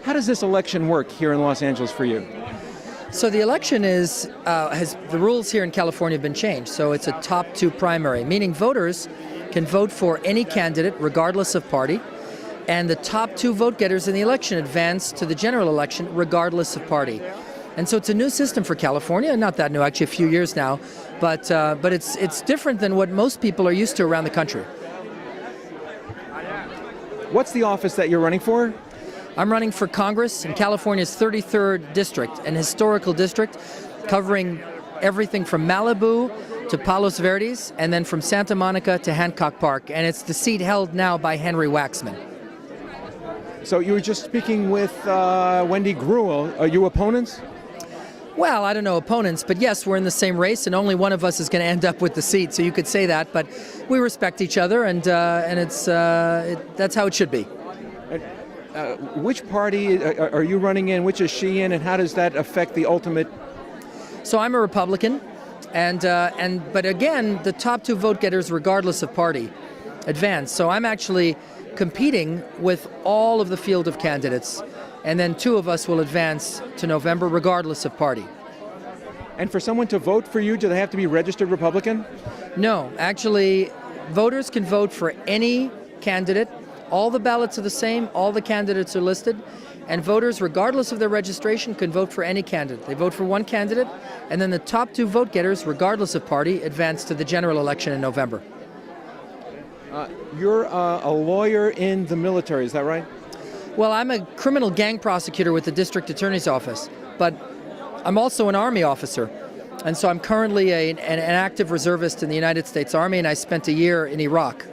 How does this election work here in Los Angeles for you? So the election the rules here in California have been changed. So it's a top two primary, meaning voters can vote for any candidate regardless of party, and the top two vote getters in the election advance to the general election regardless of party. And so it's a new system for California, not that new, actually a few years now, but it's different than what most people are used to around the country. What's the office that you're running for? I'm running for Congress in California's 33rd district, an historical district covering everything from Malibu to Palos Verdes, and then from Santa Monica to Hancock Park. And it's the seat held now by Henry Waxman. So you were just speaking with Wendy Gruhl. Are you opponents? Well, I don't know opponents, but yes, we're in the same race, and only one of us is going to end up with the seat. So you could say that, but we respect each other, and that's how it should be. Which party are you running in? Which is she in, and how does that affect the ultimate? So I'm a Republican, but again, the top two vote getters, regardless of party, advance. So I'm actually competing with all of the field of candidates, and then two of us will advance to November, regardless of party. And for someone to vote for you, do they have to be registered Republican? No, actually, voters can vote for any candidate. All the ballots are the same, all the candidates are listed, and voters, regardless of their registration, can vote for any candidate. They vote for one candidate, and then the top two vote getters, regardless of party, advance to the general election in November. You're a lawyer in the military, is that right? Well, I'm a criminal gang prosecutor with the district attorney's office, but I'm also an Army officer. And so I'm currently an active reservist in the United States Army, and I spent a year in Iraq.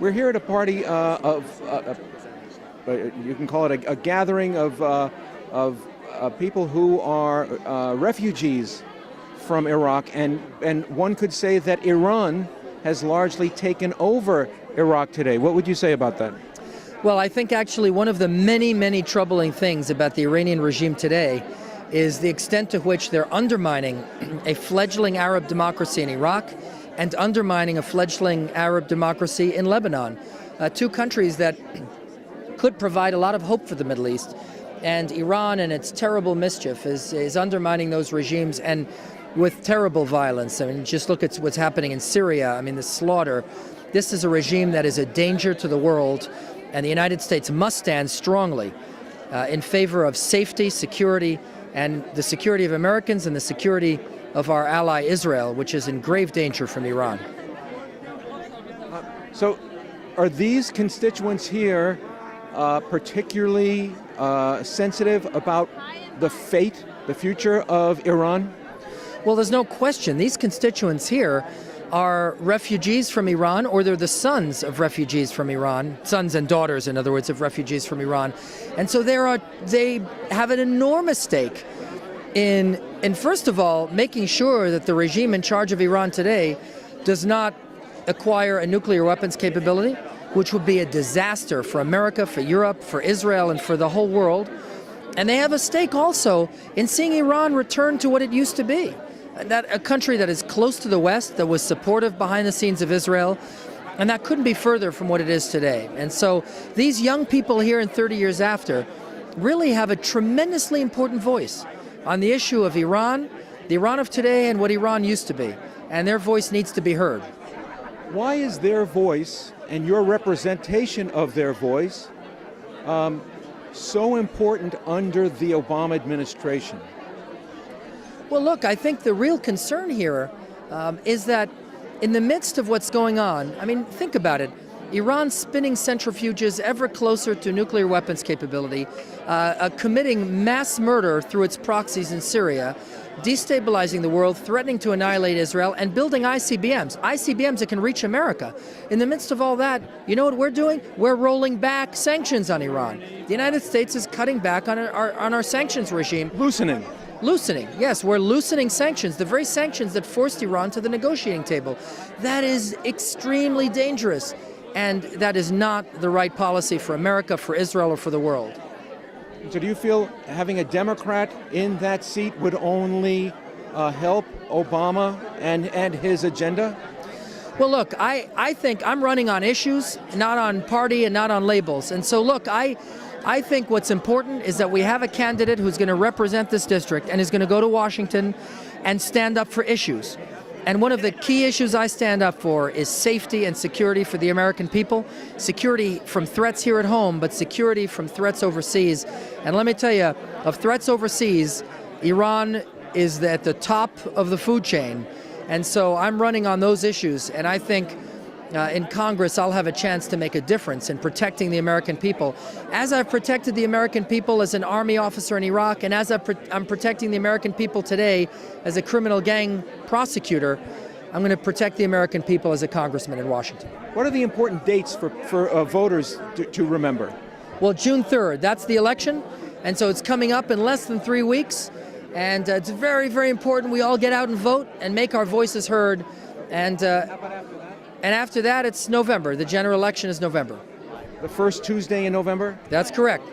We're here at a party you can call it a gathering of people who are refugees from Iraq, and one could say that Iran has largely taken over Iraq today. What would you say about that? Well, I think actually one of the many, many troubling things about the Iranian regime today is the extent to which they're undermining a fledgling Arab democracy in Iraq and undermining a fledgling Arab democracy in Lebanon, two countries that could provide a lot of hope for the Middle East. And Iran and its terrible mischief is undermining those regimes, and with terrible violence. I mean, just look at what's happening in Syria. I mean, the slaughter. This is a regime that is a danger to the world, and the United States must stand strongly in favor of safety, security, and the security of Americans and the security of our ally Israel, which is in grave danger from Iran. So are these constituents here particularly sensitive about the fate, the future of Iran? Well, there's no question. These constituents here are refugees from Iran, or they're the sons of refugees from Iran, sons and daughters, in other words, of refugees from Iran. And so they have an enormous stake in first of all, making sure that the regime in charge of Iran today does not acquire a nuclear weapons capability, which would be a disaster for America, for Europe, for Israel, and for the whole world. And they have a stake also in seeing Iran return to what it used to be. That a country that is close to the West, that was supportive behind the scenes of Israel, and that couldn't be further from what it is today. And so these young people here in 30 years after really have a tremendously important voice on the issue of Iran, the Iran of today, and what Iran used to be. And their voice needs to be heard. Why is their voice and your representation of their voice so important under the Obama administration? Well, look, I think the real concern here is that in the midst of what's going on, I mean, think about it. Iran spinning centrifuges ever closer to nuclear weapons capability, committing mass murder through its proxies in Syria, destabilizing the world, threatening to annihilate Israel, and building ICBMs that can reach America. In the midst of all that, you know what we're doing? We're rolling back sanctions on Iran. The United States is cutting back on our sanctions regime. Loosening, yes, we're loosening sanctions, the very sanctions that forced Iran to the negotiating table. That is extremely dangerous, and that is not the right policy for America, for Israel, or for the world. So do you feel having a Democrat in that seat would only help Obama and his agenda? Well, look, I think I'm running on issues, not on party and not on labels. And so, look, I think what's important is that we have a candidate who's going to represent this district and is going to go to Washington and stand up for issues. And one of the key issues I stand up for is safety and security for the American people, security from threats here at home, but security from threats overseas. And let me tell you, of threats overseas, Iran is at the top of the food chain. And so I'm running on those issues, and I think in Congress I'll have a chance to make a difference in protecting the American people. As I've protected the American people as an Army officer in Iraq, and as I'm protecting the American people today as a criminal gang prosecutor, I'm going to protect the American people as a congressman in Washington. What are the important dates for voters to remember? Well, June 3rd, that's the election, and so it's coming up in less than 3 weeks, and it's very, very important we all get out and vote and make our voices heard. And after that, it's November. The general election is November. The first Tuesday in November? That's correct.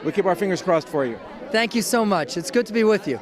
We'll keep our fingers crossed for you. Thank you so much. It's good to be with you.